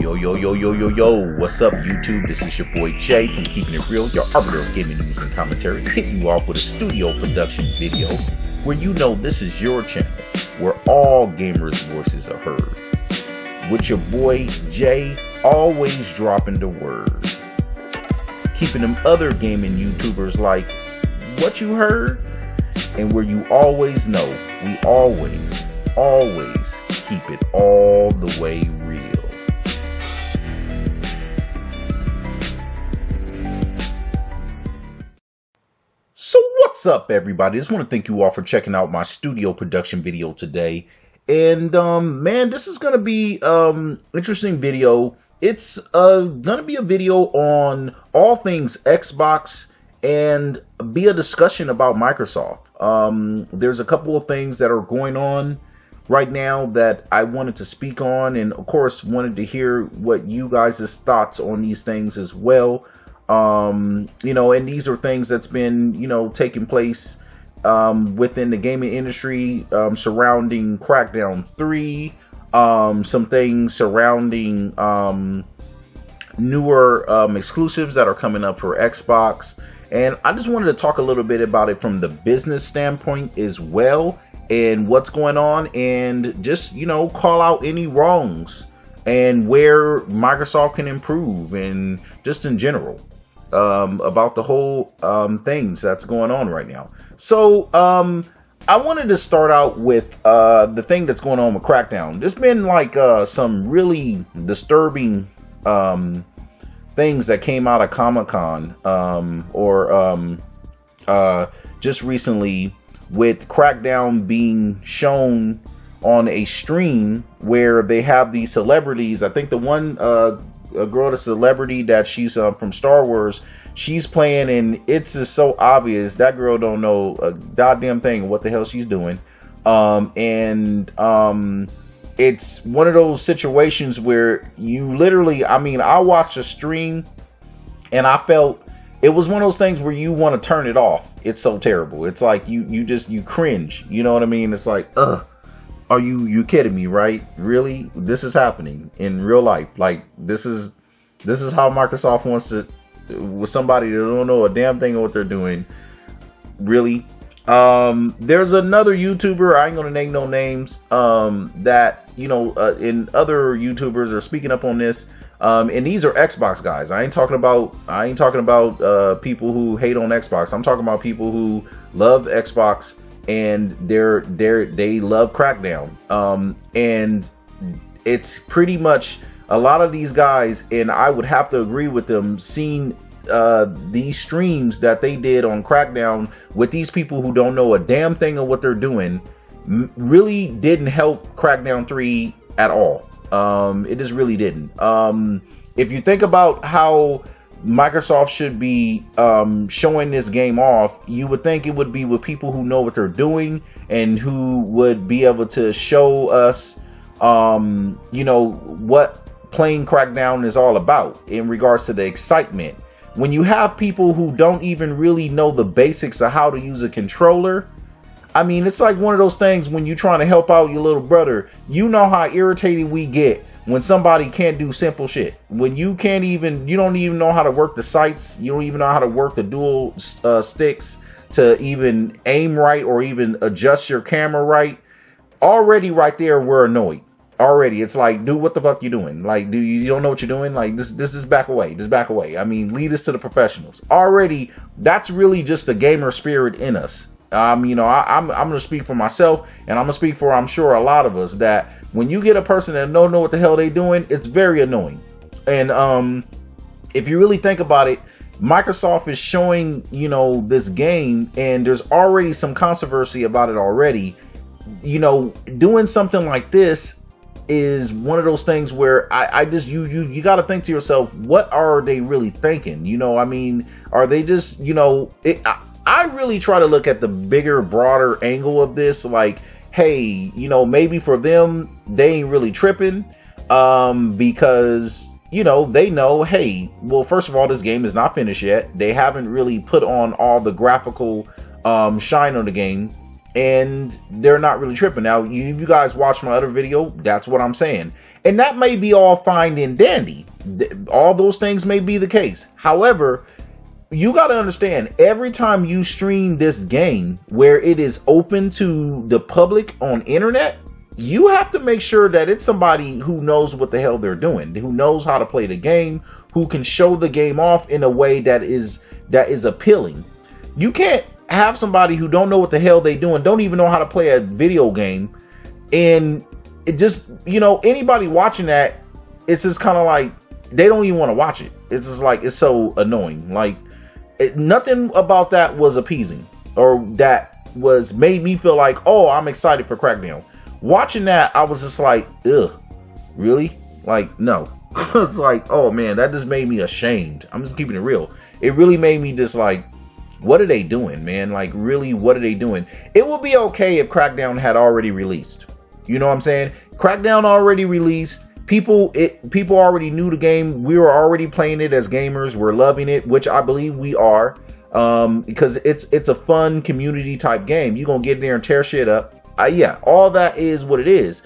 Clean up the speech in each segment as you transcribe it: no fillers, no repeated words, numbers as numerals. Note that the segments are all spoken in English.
Yo, what's up, YouTube? This is your boy Jay from Keeping It Real, your arbiter of gaming news and commentary, hitting you off with a studio production video where you know this is your channel, where all gamers' voices are heard. With your boy Jay, always dropping the word. Keeping them other gaming YouTubers like, what you heard? And where you always know, we always keep it all the way real. So what's up, everybody? I just want to thank you all for checking out my studio production video today. And man, this is gonna be interesting video. It's gonna be a video on all things Xbox and be a discussion about Microsoft. There's a couple of things that are going on right now that I wanted to speak on, and of course wanted to hear what you guys' thoughts on these things as well. You know, and these are things that's been, you know, taking place within the gaming industry, surrounding CRACKDOWN 3, some things surrounding newer exclusives that are coming up for Xbox. And I just wanted to talk a little bit about it from the business standpoint as well, and what's going on, and just, you know, call out any wrongs and where Microsoft can improve, and just in general about the whole things that's going on right now. So I wanted to start out with the thing that's going on with CRACKDOWN. There's been like some really disturbing things that came out of Comic-Con just recently, with CRACKDOWN being shown on a stream where they have these celebrities. I think the one girl, the celebrity that she's from Star Wars, she's playing, and it's just so obvious that girl don't know a goddamn thing what the hell she's doing. It's one of those situations where you literally, I mean, I watched a stream and I felt it was one of those things where you want to turn it off. It's so terrible. It's like you cringe. You know what I mean? It's like, are you kidding me, right? Really? This is happening in real life. Like, this is how Microsoft wants to, with somebody that don't know a damn thing of what they're doing. Really? There's another YouTuber, I ain't gonna name no names, that, you know, and other YouTubers are speaking up on this. And these are Xbox guys. I ain't talking about people who hate on Xbox. I'm talking about people who love Xbox, and they love CRACKDOWN. And it's pretty much a lot of these guys, and I would have to agree with them, seeing these streams that they did on CRACKDOWN with these people who don't know a damn thing of what they're doing, really didn't help CRACKDOWN 3 at all. It just really didn't. If you think about how Microsoft should be showing this game off, you would think it would be with people who know what they're doing and who would be able to show us, you know, what playing CRACKDOWN is all about in regards to the excitement. When you have people who don't even really know the basics of how to use a controller, I mean, it's like one of those things when you're trying to help out your little brother. You know how irritated we get when somebody can't do simple shit. When you don't even know how to work the sights. You don't even know how to work the dual sticks to even aim right or even adjust your camera right. Already right there, we're annoyed. Already, it's like, dude, what the fuck you doing? Like, you don't know what you're doing? Like, this is back away. Just back away. I mean, lead us to the professionals. Already, that's really just the gamer spirit in us. You know, I'm going to speak for myself, and I'm going to speak for, I'm sure, a lot of us, that when you get a person that don't know what the hell they doing, it's very annoying. And if you really think about it, Microsoft is showing, you know, this game, and there's already some controversy about it already. You know, doing something like this is one of those things where I just, you got to think to yourself, what are they really thinking? You know, I mean, are they just, you know, I really try to look at the bigger, broader angle of this. Like, hey, you know, maybe for them, they ain't really tripping, because, you know, they know, hey, well, first of all, this game is not finished yet. They haven't really put on all the graphical shine on the game. and they're not really tripping. Now, you guys watch my other video, that's what I'm saying. And that may be all fine and dandy. All those things may be the case. However, you got to understand, every time you stream this game where it is open to the public on internet, you have to make sure that it's somebody who knows what the hell they're doing, who knows how to play the game, who can show the game off in a way that is appealing. You can't have somebody who don't know what the hell they doing, don't even know how to play a video game, and it just, anybody watching that, it's just kind of like they don't even want to watch it. It's just like, it's so annoying. Like, nothing about that was appeasing, or that was made me feel like, oh, I'm excited for Crackdown. Watching that, I was just like, ugh, really? Like, no. It's like, oh man, that just made me ashamed. I'm just keeping it real. It really made me just like, what are they doing, man? Like, really, what are they doing? It would be okay if Crackdown had already released. You know what I'm saying? Crackdown already released. People already knew the game. We were already playing it as gamers. We're loving it, which I believe we are, because it's a fun community type game. You're gonna get in there and tear shit up. Yeah, all that is what it is.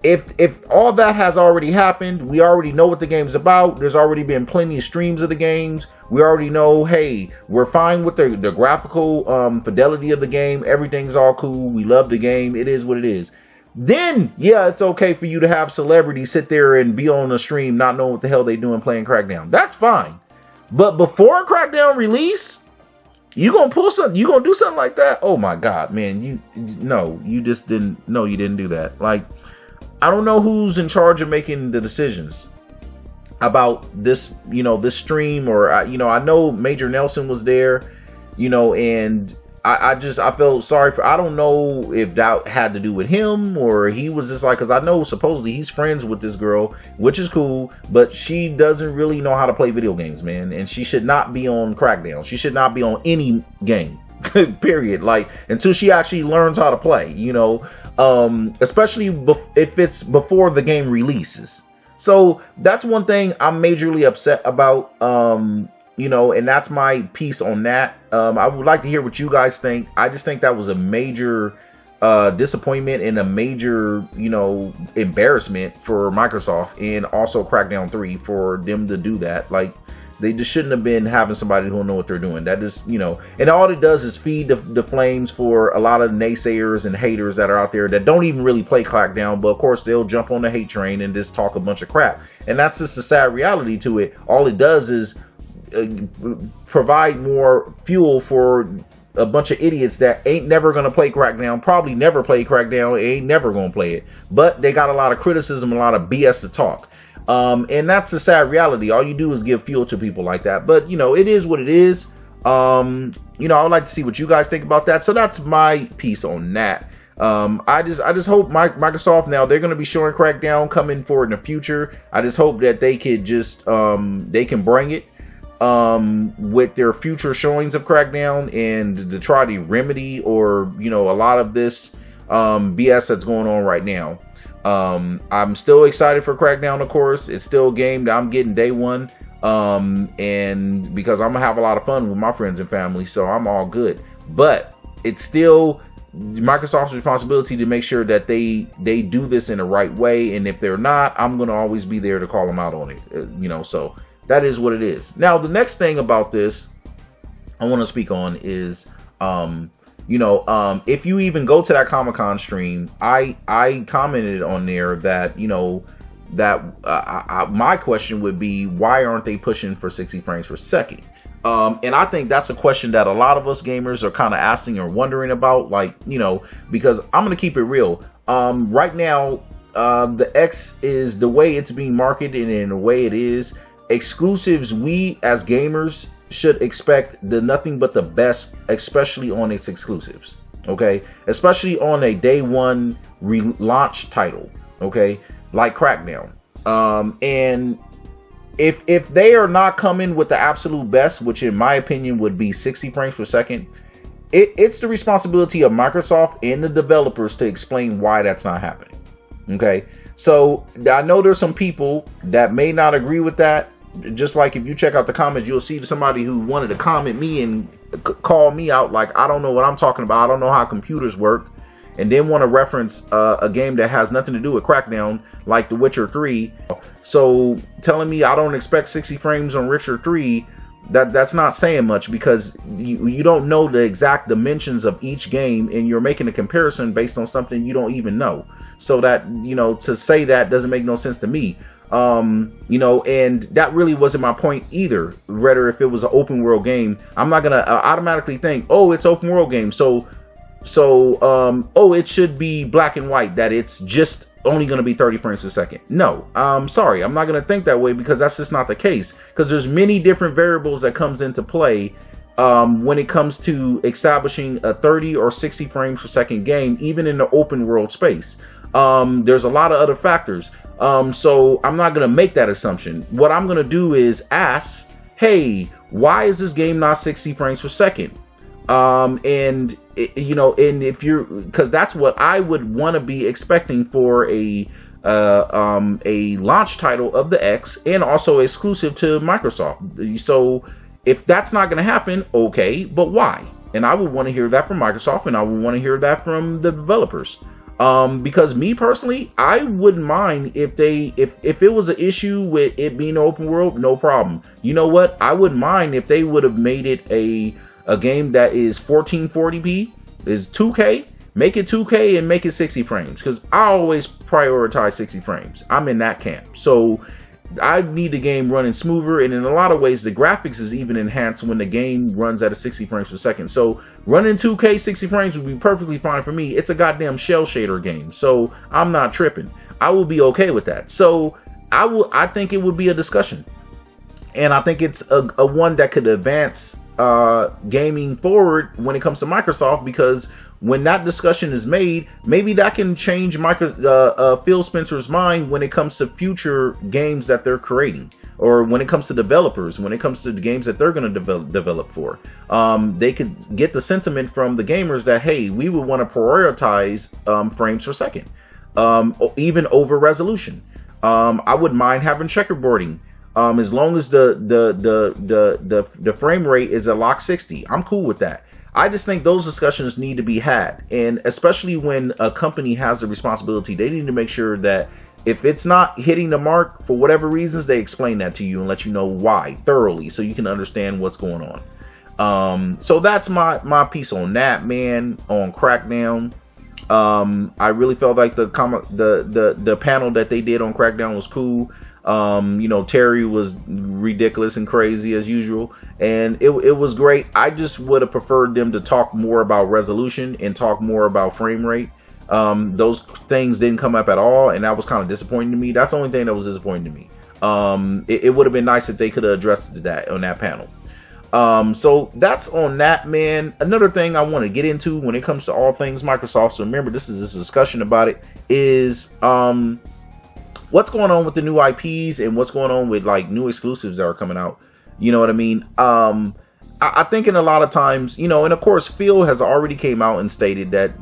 If all that has already happened, we already know what the game's about. There's already been plenty of streams of the games. We already know, hey, we're fine with the graphical fidelity of the game. Everything's all cool. We love the game. It is what it is. Then, yeah, it's okay for you to have celebrities sit there and be on a stream not knowing what the hell they doing playing Crackdown. That's fine. But before Crackdown release, you gonna pull something? You gonna do something like that? Oh my God, man! You just didn't. No, you didn't do that. Like, I don't know who's in charge of making the decisions about this. This stream, or I know Major Nelson was there. And I felt sorry for. I don't know if that had to do with him, or he was just like, because I know supposedly he's friends with this girl, which is cool, but she doesn't really know how to play video games, man, and she should not be on Crackdown. She should not be on any game, period. Like, until she actually learns how to play, especially if it's before the game releases. So that's one thing I'm majorly upset about. And that's my piece on that. I would like to hear what you guys think. I just think that was a major disappointment and a major, embarrassment for Microsoft, and also Crackdown 3 for them to do that. Like, they just shouldn't have been having somebody who don't know what they're doing. That is, and all it does is feed the flames for a lot of naysayers and haters that are out there that don't even really play Crackdown, but of course they'll jump on the hate train and just talk a bunch of crap. And that's just the sad reality to it. All it does is provide more fuel for a bunch of idiots that ain't never gonna play Crackdown, probably never play Crackdown, ain't never gonna play it, but they got a lot of criticism, a lot of BS to talk, and that's the sad reality. All you do is give fuel to people like that. But it is what it is. I would like to see what you guys think about that. So that's my piece on that. I just hope Microsoft, now they're going to be showing Crackdown coming forward in the future. I just hope that they could just they can bring it with their future showings of Crackdown, and to try to remedy, or a lot of this BS that's going on right now. I'm still excited for Crackdown, of course. It's still a game that I'm getting day one, and because I'm gonna have a lot of fun with my friends and family, so I'm all good. But it's still Microsoft's responsibility to make sure that they do this in the right way, and if they're not, I'm gonna always be there to call them out on it. So that is what it is. Now, the next thing about this I want to speak on is, if you even go to that Comic-Con stream, I commented on there that, my question would be, why aren't they pushing for 60 frames per second? And I think that's a question that a lot of us gamers are kind of asking or wondering about, because I'm going to keep it real. Right now, the X is the way it's being marketed, and in the way it is, exclusives, we as gamers should expect nothing but the best, especially on its exclusives. Okay, especially on a day one relaunch title. Okay, like Crackdown. And if they are not coming with the absolute best, which in my opinion would be 60 frames per second, it's the responsibility of Microsoft and the developers to explain why that's not happening. Okay, so I know there's some people that may not agree with that. Just like if you check out the comments, you'll see somebody who wanted to comment me and call me out like I don't know what I'm talking about. I don't know how computers work. and then want to reference a game that has nothing to do with Crackdown, like The Witcher 3. So telling me I don't expect 60 frames on Witcher 3, that's not saying much, because you don't know the exact dimensions of each game, and you're making a comparison based on something you don't even know. So that, to say that doesn't make no sense to me. And that really wasn't my point either. Rather, if it was an open world game, I'm not gonna automatically think, oh, it's open world game, so it should be black and white, that it's just only going to be 30 frames per second. No, sorry, I'm not going to think that way, because that's just not the case. Because there's many different variables that comes into play when it comes to establishing a 30 or 60 frames per second game, even in the open world space. There's a lot of other factors. So I'm not going to make that assumption. What I'm going to do is ask, hey, why is this game not 60 frames per second? And if you're, because that's what I would want to be expecting for a launch title of the X, and also exclusive to Microsoft. So if that's not going to happen, okay, but why? And I would want to hear that from Microsoft, and I would want to hear that from the developers. Because me personally, I wouldn't mind if it was an issue with it being open world, no problem. You know what? I wouldn't mind if they would have made it a game that is 1440p, is 2K, make it 2K and make it 60 frames, because I always prioritize 60 frames. I'm in that camp. So I need the game running smoother, and in a lot of ways the graphics is even enhanced when the game runs at a 60 frames per second. So running 2K 60 frames would be perfectly fine for me. It's a goddamn shell shader game, so I'm not tripping. I will be okay with that. So I think it would be a discussion, and I think it's a one that could advance gaming forward when it comes to Microsoft, because when that discussion is made, maybe that can change Phil Spencer's mind when it comes to future games that they're creating, or when it comes to developers, when it comes to the games that they're going to develop for. They could get the sentiment from the gamers that, hey, we would want to prioritize frames per second, even over resolution. I wouldn't mind having checkerboarding. As long as the frame rate is a lock 60, I'm cool with that. I just think those discussions need to be had, and especially when a company has the responsibility, they need to make sure that if it's not hitting the mark for whatever reasons, they explain that to you and let you know why thoroughly, so you can understand what's going on. So that's my piece on that, man, on Crackdown. I really felt like the panel that they did on Crackdown was cool. Terry was ridiculous and crazy as usual, and it was great. I just would have preferred them to talk more about resolution and talk more about frame rate. Those things didn't come up at all, and that was kind of disappointing to me. That's the only thing that was disappointing to me. It would have been nice if they could have addressed that on that panel. So that's on that, man. Another thing I want to get into when it comes to all things Microsoft, so remember, this is a discussion about it, is what's going on with the new IPs and what's going on with like new exclusives that are coming out. You know what I mean? I think in a lot of times, and of course Phil has already came out and stated that,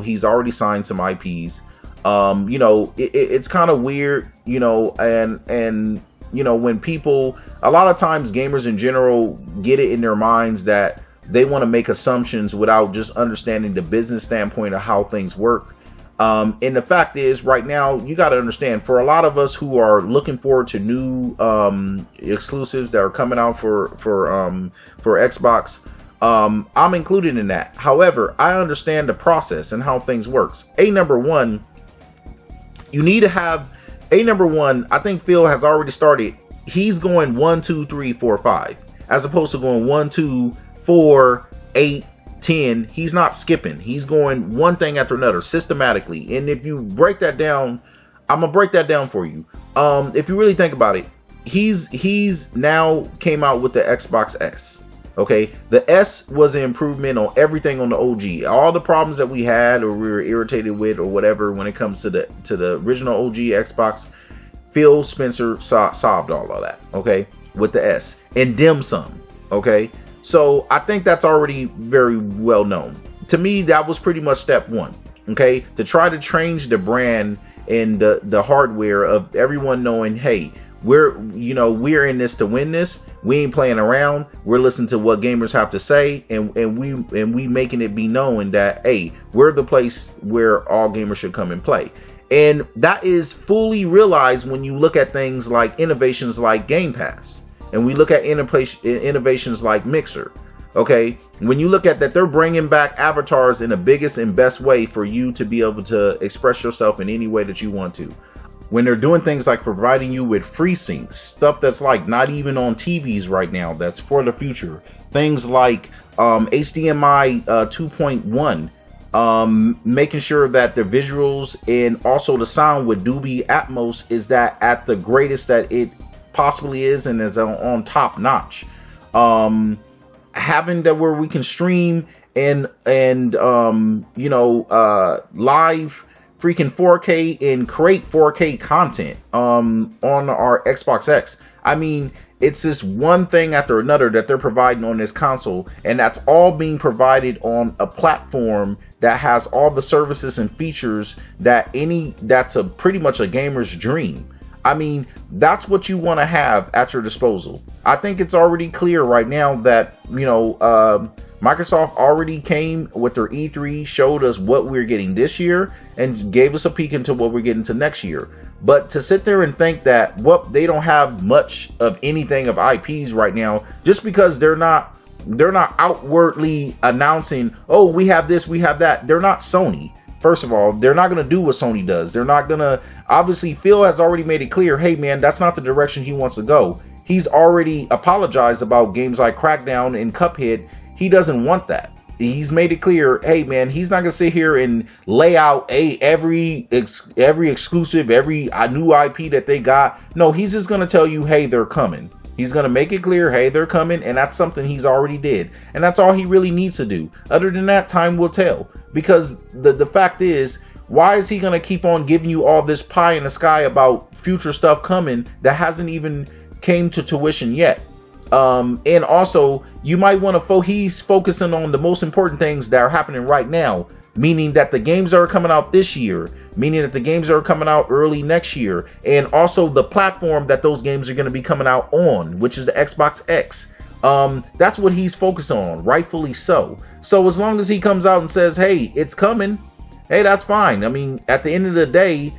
he's already signed some IPs. It's kind of weird, and when people, a lot of times gamers in general get it in their minds that they want to make assumptions without just understanding the business standpoint of how things work. And the fact is, right now, you got to understand, for a lot of us who are looking forward to new exclusives that are coming out for Xbox, I'm included in that. However, I understand the process and how things works. Number one, I think Phil has already started. He's going 1, 2, 3, 4, 5, as opposed to going 1, 2, 4, 8, 10. He's not skipping. He's going one thing after another systematically. And if you break that down, I'm gonna break that down for you. If you really think about it, he's now came out with the Xbox S. Okay, the S was an improvement on everything on the OG. All the problems that we had or we were irritated with or whatever when it comes to the original OG Xbox, Phil Spencer solved all of that. Okay, with the S and dim sum. Okay. So I think that's already very well known. To me, that was pretty much step one. Okay, to try to change the brand and the hardware of everyone knowing, hey, we're in this to win this. We ain't playing around. We're listening to what gamers have to say, and we making it be known that, hey, we're the place where all gamers should come and play. And that is fully realized when you look at things like innovations like Game Pass, and we look at innovations like Mixer. Okay, when you look at that, they're bringing back avatars in the biggest and best way for you to be able to express yourself in any way that you want to. When they're doing things like providing you with free syncs, stuff that's like not even on TVs right now, that's for the future. Things like HDMI 2.1, making sure that the visuals and also the sound with Dolby Atmos is that at the greatest that it possibly is and is on top notch. Having that where we can stream and live freaking 4K and create 4K content on our Xbox X. I mean, it's this one thing after another that they're providing on this console, and that's all being provided on a platform that has all the services and features that's pretty much a gamer's dream. I mean, that's what you want to have at your disposal. I think it's already clear right now that, Microsoft already came with their E3, showed us what we're getting this year, and gave us a peek into what we're getting to next year. But to sit there and think that they don't have much of anything of IPs right now, just because they're not outwardly announcing, oh, we have this, we have that. They're not Sony. First of all, they're not going to do what Sony does. They're not going to, obviously, Phil has already made it clear, hey man, that's not the direction he wants to go. He's already apologized about games like Crackdown and Cuphead. He doesn't want that. He's made it clear, hey man, he's not going to sit here and lay out every exclusive, every new IP that they got. No, he's just going to tell you, hey, they're coming. He's going to make it clear, hey, they're coming, and that's something he's already did. And that's all he really needs to do. Other than that, time will tell. Because the fact is, why is he going to keep on giving you all this pie in the sky about future stuff coming that hasn't even came to tuition yet? And also, you might want to he's focusing on the most important things that are happening right now, meaning that the games that are coming out this year, meaning that the games that are coming out early next year, and also the platform that those games are going to be coming out on, which is the Xbox X. That's what he's focused on, rightfully so. So as long as he comes out and says, hey, it's coming, hey, that's fine. I mean, at the end of the day,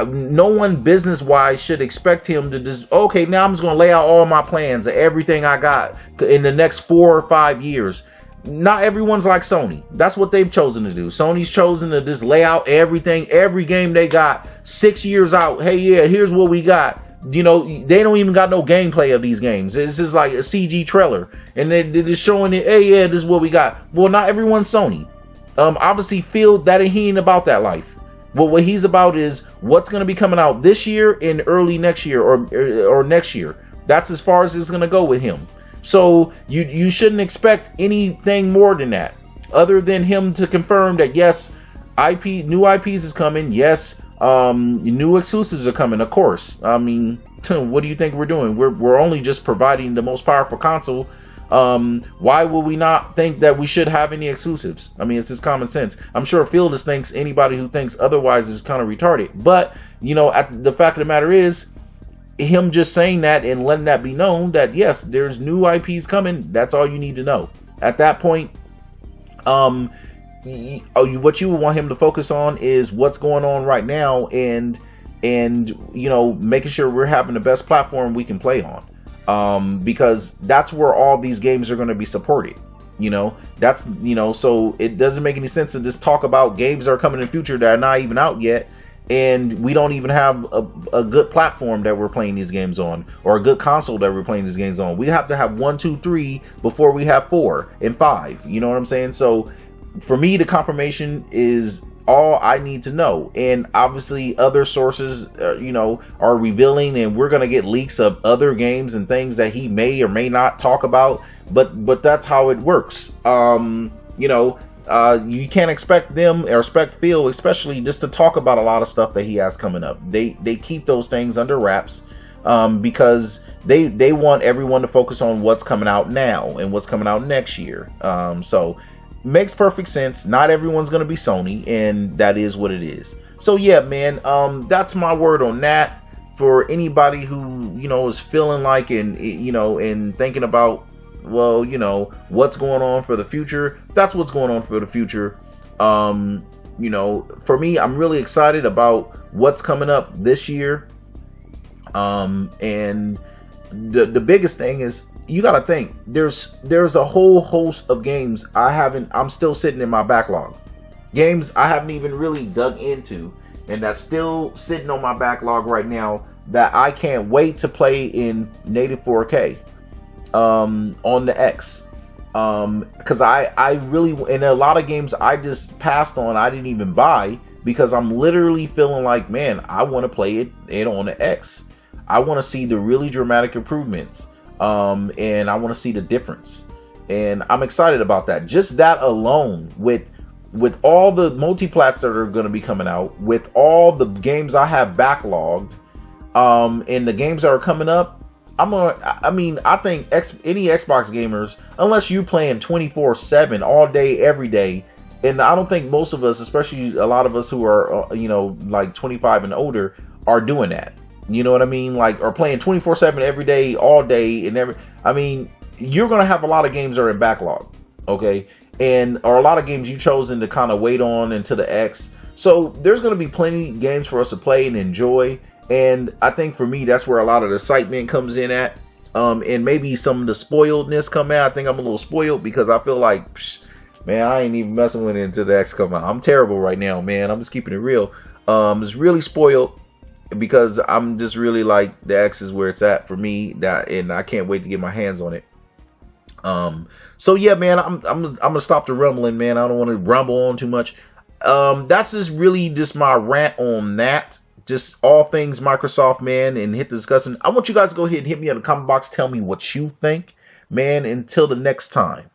no one business-wise should expect him to just, okay, now I'm just going to lay out all my plans, everything I got in the next 4 or 5 years. Not everyone's like Sony. That's what they've chosen to do. Sony's chosen to just lay out everything, every game they got 6 years out. Hey, yeah, here's what we got. They don't even got no gameplay of these games. It's just like a CG trailer. And they're just showing it, hey, yeah, this is what we got. Well, not everyone's Sony. Obviously, Phil, he ain't about that life. But what he's about is what's going to be coming out this year and early next year or next year. That's as far as it's going to go with him. So you shouldn't expect anything more than that, other than him to confirm that yes, new IPs is coming. Yes, new exclusives are coming. Of course. I mean, what do you think we're doing? We're only just providing the most powerful console. Why would we not think that we should have any exclusives? I mean, it's just common sense. I'm sure Phil just thinks anybody who thinks otherwise is kind of retarded. But the fact of the matter is, him just saying that and letting that be known that yes, there's new IPs coming. That's all you need to know. At that point, what you would want him to focus on is what's going on right now, and making sure we're having the best platform we can play on, because that's where all these games are going to be supported. So it doesn't make any sense to just talk about games that are coming in the future that are not even out yet, and we don't even have a good platform that we're playing these games on, or a good console that we're playing these games on. We have to have 1, 2, 3 before we have 4 and 5. You know what I'm saying? So for me, the confirmation is all I need to know. And obviously other sources, are revealing, and we're going to get leaks of other games and things that he may or may not talk about. But that's how it works. You can't expect them or expect Phil, especially, just to talk about a lot of stuff that he has coming up. They keep those things under wraps because they want everyone to focus on what's coming out now and what's coming out next year. So makes perfect sense. Not everyone's going to be Sony, and that is what it is. So yeah, man, that's my word on that. for anybody who, you know, is feeling like, and, you know, and thinking about, well, you know, what's going on for the future. That's what's going on for the future. You know, for me, I'm really excited about what's coming up this year. And the biggest thing is, you got to think, there's a whole host of games I'm still sitting in my backlog. Games I haven't even really dug into, and that's still sitting on my backlog right now, that I can't wait to play in native 4K on the X. Because I really, and a lot of games I just passed on, I didn't even buy, because I'm literally feeling like, man, I want to play it on the X. I want to see the really dramatic improvements, and I want to see the difference, and I'm excited about that. Just that alone, with all the multiplats that are going to be coming out, with all the games I have backlogged, and the games that are coming up, I think any Xbox gamers, unless you playing 24/7 all day, every day, and I don't think most of us, especially a lot of us who are, you know, like 25 and older, are doing that. You know what I mean? Like, are playing 24/7 every day, all day, and you're going to have a lot of games that are in backlog, okay? Or a lot of games you chosen to kind of wait on into the X. So there's going to be plenty of games for us to play and enjoy. And I think for me, that's where a lot of the excitement comes in at. And maybe some of the spoiledness come out. I think I'm a little spoiled because I feel like, man, I ain't even messing with it until the X come out. I'm terrible right now, man. I'm just keeping it real. It's really spoiled, because I'm just really like, the X is where it's at for me, and I can't wait to get my hands on it. So yeah, man, I'm gonna stop the rumbling, man. I don't want to rumble on too much. That's just my rant on that. Just all things Microsoft, man, and hit the discussion. I want you guys to go ahead and hit me in the comment box. Tell me what you think, man. Until the next time.